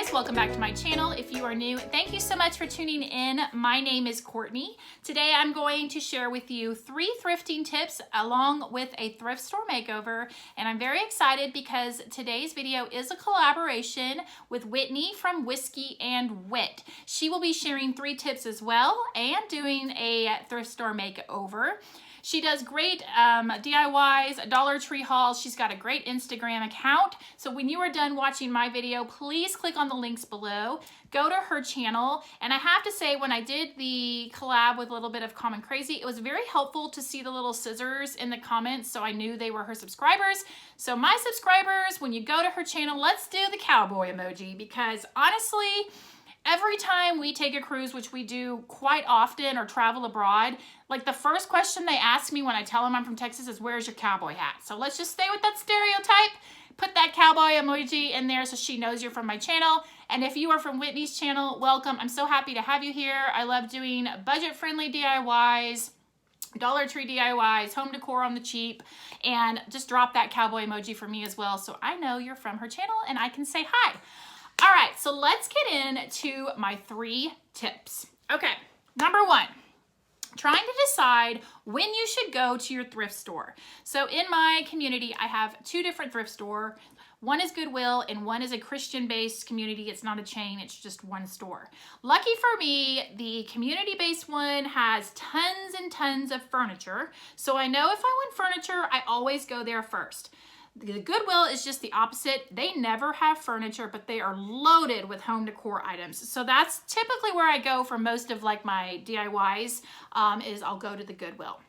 guys, welcome back to my channel. If you are new, thank you so much for tuning in. My name is Courtney. Today I'm going to share with you 3 thrifting tips along with a thrift store makeover, and I'm very excited because today's video is a collaboration with Whitney from Whiskey and Whit. She will be sharing 3 tips as well and doing a thrift store makeover. She does great DIYs, Dollar Tree hauls. She's got a great Instagram account. So when you are done watching my video, please click on the links below. Go to her channel. And I have to say, when I did the collab with a little bit of Common Crazy, it was very helpful to see the little scissors in the comments, so I knew they were her subscribers. So my subscribers, when you go to her channel, let's do the cowboy emoji, because honestly, every time we take a cruise, which we do quite often, or travel abroad, like the first question they ask me when I tell them I'm from Texas is, where's your cowboy hat? So let's just stay with that stereotype. Put that cowboy emoji in there so she knows you're from my channel. And if you are from Whitney's channel, welcome. I'm so happy to have you here. I love doing budget-friendly DIYs, Dollar Tree DIYs, home decor on the cheap, and just drop that cowboy emoji for me as well so I know you're from her channel and I can say hi. All right, so let's get into my 3 tips. Okay, number 1, trying to decide when you should go to your thrift store. So in my community, I have 2 different thrift stores. One is Goodwill and one is a Christian-based community. It's not a chain, it's just one store. Lucky for me, the community-based one has tons and tons of furniture. So I know if I want furniture, I always go there first. The Goodwill is just the opposite. They never have furniture, but they are loaded with home decor items. So that's typically where I go for most of like my DIYs, is I'll go to the Goodwill.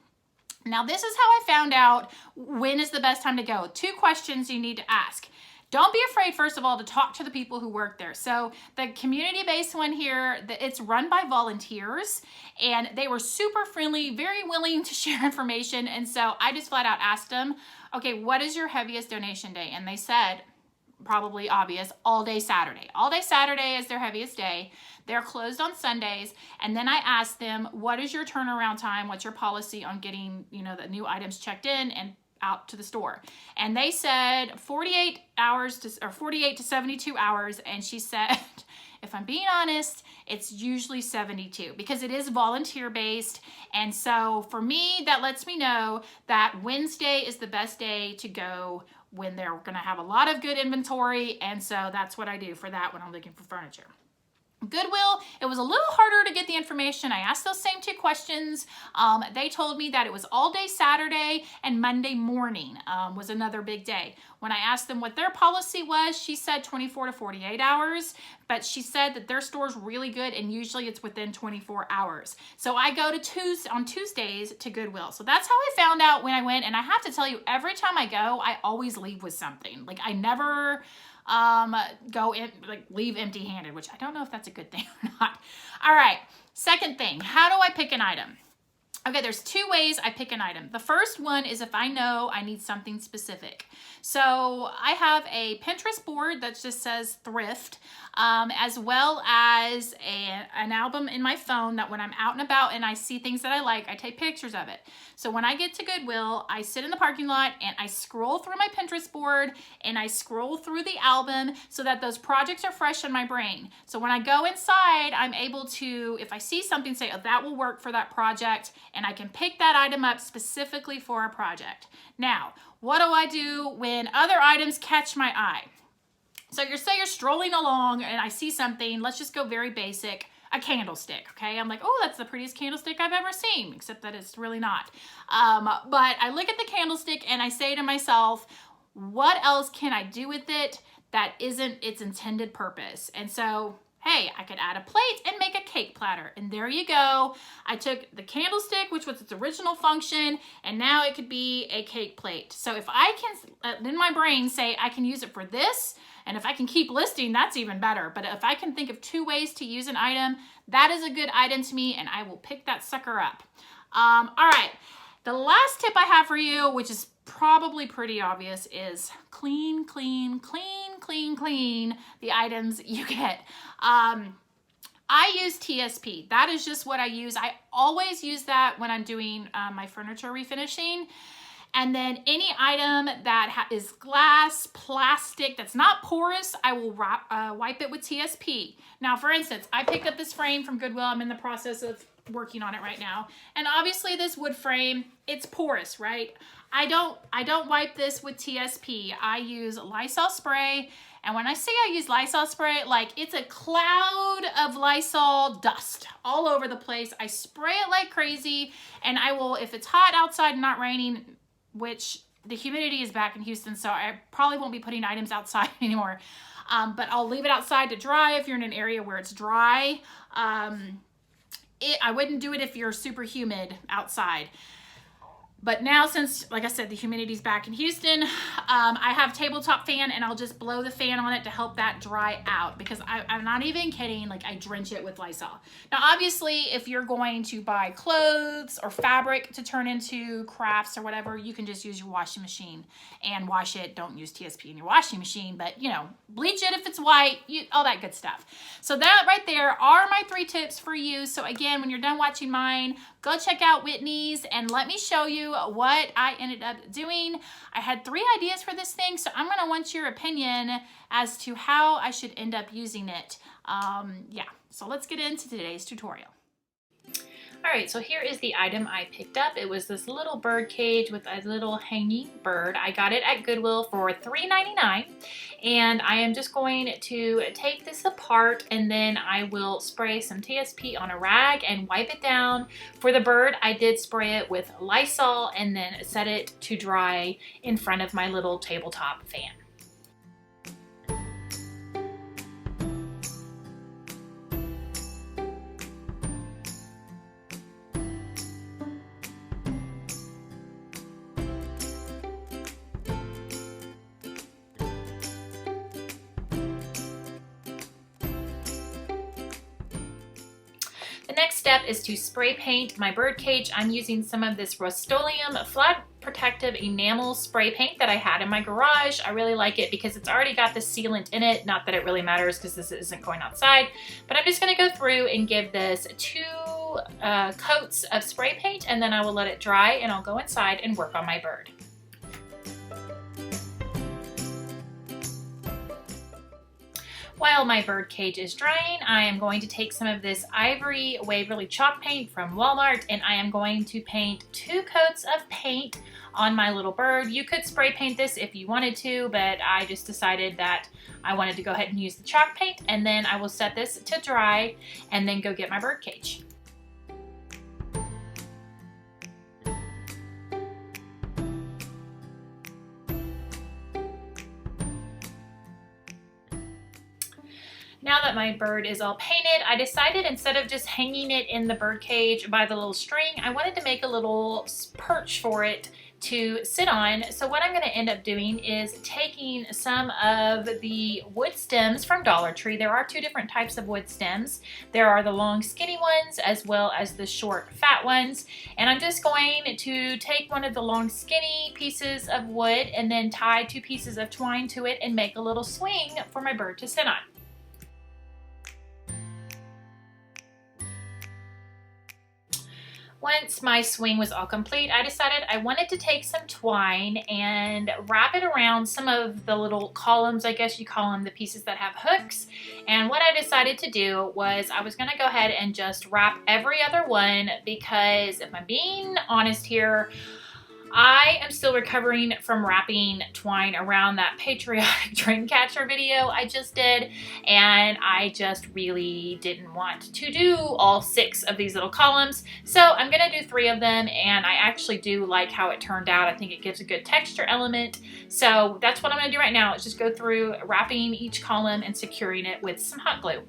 Now this is how I found out when is the best time to go. 2 questions you need to ask. Don't be afraid, first of all, to talk to the people who work there. So the community-based one here, it's run by volunteers, and they were super friendly, very willing to share information. And so I just flat out asked them, okay, what is your heaviest donation day? And they said, probably obvious, all day Saturday. All day Saturday is their heaviest day. They're closed on Sundays. And then I asked them, what is your turnaround time? What's your policy on getting, the new items checked in and out to the store? And they said 48 to 72 hours. And she said, if I'm being honest, it's usually 72 because it is volunteer based. And so for me, that lets me know that Wednesday is the best day to go when they're gonna have a lot of good inventory. And so that's what I do for that when I'm looking for furniture. Goodwill, it was a little harder to get the information. I asked those same 2 questions. They told me that it was all day Saturday and Monday morning was another big day. When I asked them what their policy was, she said 24 to 48 hours, but she said that their store's really good and usually it's within 24 hours. So I go to on Tuesdays to Goodwill. So that's how I found out when I went, and I have to tell you, every time I go, I always leave with something. Like I never leave empty-handed, which I don't know if that's a good thing or not. All right, second thing, how do I pick an item? Okay, there's 2 ways I pick an item. The first one is if I know I need something specific. So I have a Pinterest board that just says Thrift, as well as an album in my phone that when I'm out and about and I see things that I like, I take pictures of it. So when I get to Goodwill, I sit in the parking lot and I scroll through my Pinterest board and I scroll through the album so that those projects are fresh in my brain. So when I go inside, I'm able to, if I see something, say, oh, that will work for that project, and I can pick that item up specifically for a project. Now, what do I do when other items catch my eye? So you're strolling along and I see something, let's just go very basic, a candlestick, okay? I'm like, oh, that's the prettiest candlestick I've ever seen, except that it's really not. But I look at the candlestick and I say to myself, what else can I do with it that isn't its intended purpose? And so, hey, I could add a plate and make a cake platter. And there you go. I took the candlestick, which was its original function, and now it could be a cake plate. So if I can, in my brain, say I can use it for this, and if I can keep listing, that's even better. But if I can think of 2 ways to use an item, that is a good item to me, and I will pick that sucker up. All right, the last tip I have for you, which is probably pretty obvious, is clean the items you get. I use TSP. That is just what I use. I always use that when I'm doing my furniture refinishing. And then any item that is glass, plastic, that's not porous, I will wipe it with TSP. Now, for instance, I picked up this frame from Goodwill. I'm in the process of working on it right now. And obviously this wood frame, it's porous, right? I don't wipe this with TSP. I use Lysol spray. And when I say I use Lysol spray, like it's a cloud of Lysol dust all over the place. I spray it like crazy, and I will, if it's hot outside and not raining, which the humidity is back in Houston, so I probably won't be putting items outside anymore. But I'll leave it outside to dry if you're in an area where it's dry. I wouldn't do it if you're super humid outside. But now, since, like I said, the humidity's back in Houston, I have tabletop fan, and I'll just blow the fan on it to help that dry out, because I'm not even kidding, like I drench it with Lysol. Now, obviously, if you're going to buy clothes or fabric to turn into crafts or whatever, you can just use your washing machine and wash it. Don't use TSP in your washing machine, but, you know, bleach it if it's white, all that good stuff. So that right there are my 3 tips for you. So again, when you're done watching mine, go check out Whitney's and let me show you what I ended up doing. I had 3 ideas for this thing, so I'm going to want your opinion as to how I should end up using it. Yeah, so let's get into today's tutorial. All right, so here is the item I picked up. It was this little bird cage with a little hanging bird. I got it at Goodwill for $3.99, and I am just going to take this apart, and then I will spray some TSP on a rag and wipe it down. For the bird, I did spray it with Lysol and then set it to dry in front of my little tabletop fan. The next step is to spray paint my bird cage. I'm using some of this Rust-Oleum Flood Protective Enamel spray paint that I had in my garage. I really like it because it's already got the sealant in it. Not that it really matters because this isn't going outside, but I'm just going to go through and give this 2 coats of spray paint, and then I will let it dry, and I'll go inside and work on my bird. While my bird cage is drying, I am going to take some of this Ivory Waverly chalk paint from Walmart, and I am going to paint 2 coats of paint on my little bird. You could spray paint this if you wanted to, but I just decided that I wanted to go ahead and use the chalk paint, and then I will set this to dry and then go get my bird cage. Now that my bird is all painted, I decided instead of just hanging it in the bird cage by the little string, I wanted to make a little perch for it to sit on. So what I'm going to end up doing is taking some of the wood stems from Dollar Tree. There are 2 different types of wood stems. There are the long skinny ones as well as the short fat ones. And I'm just going to take one of the long skinny pieces of wood and then tie 2 pieces of twine to it and make a little swing for my bird to sit on. Once my swing was all complete, I decided I wanted to take some twine and wrap it around some of the little columns, I guess you call them, the pieces that have hooks. And what I decided to do was I was going to go ahead and just wrap every other one, because if I'm being honest here, I am still recovering from wrapping twine around that patriotic dream catcher video I just did, and I just really didn't want to do all 6 of these little columns. So I'm going to do 3 of them, and I actually do like how it turned out. I think it gives a good texture element. So that's what I'm going to do right now, is just go through wrapping each column and securing it with some hot glue.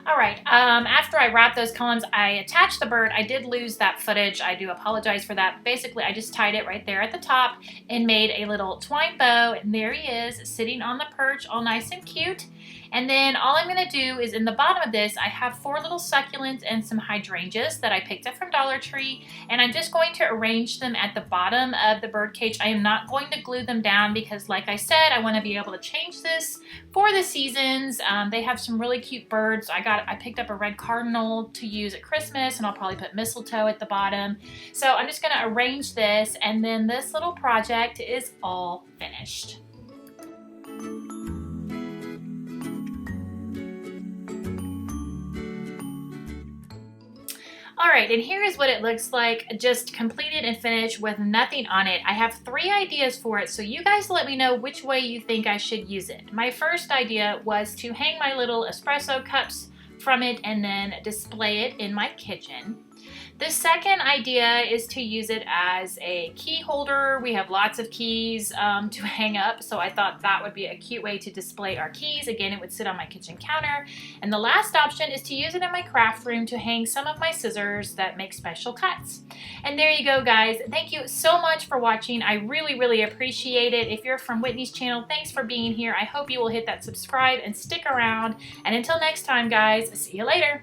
All right, after I wrapped those columns, I attached the bird. I did lose that footage. I do apologize for that. Basically, I just tied it right there at the top and made a little twine bow. And there he is, sitting on the perch, all nice and cute. And then all I'm going to do is in the bottom of this, I have 4 little succulents and some hydrangeas that I picked up from Dollar Tree. And I'm just going to arrange them at the bottom of the birdcage. I am not going to glue them down because, like I said, I want to be able to change this for the seasons. They have some really cute birds. I picked up a red cardinal to use at Christmas, and I'll probably put mistletoe at the bottom. So I'm just going to arrange this, and then this little project is all finished. Alright, and here is what it looks like, just completed and finished with nothing on it. I have 3 ideas for it, so you guys let me know which way you think I should use it. My first idea was to hang my little espresso cups from it and then display it in my kitchen. The second idea is to use it as a key holder. We have lots of keys to hang up, so I thought that would be a cute way to display our keys. Again, it would sit on my kitchen counter. And the last option is to use it in my craft room to hang some of my scissors that make special cuts. And there you go, guys. Thank you so much for watching. I really, really appreciate it. If you're from Whitney's channel, thanks for being here. I hope you will hit that subscribe and stick around. And until next time, guys, see you later.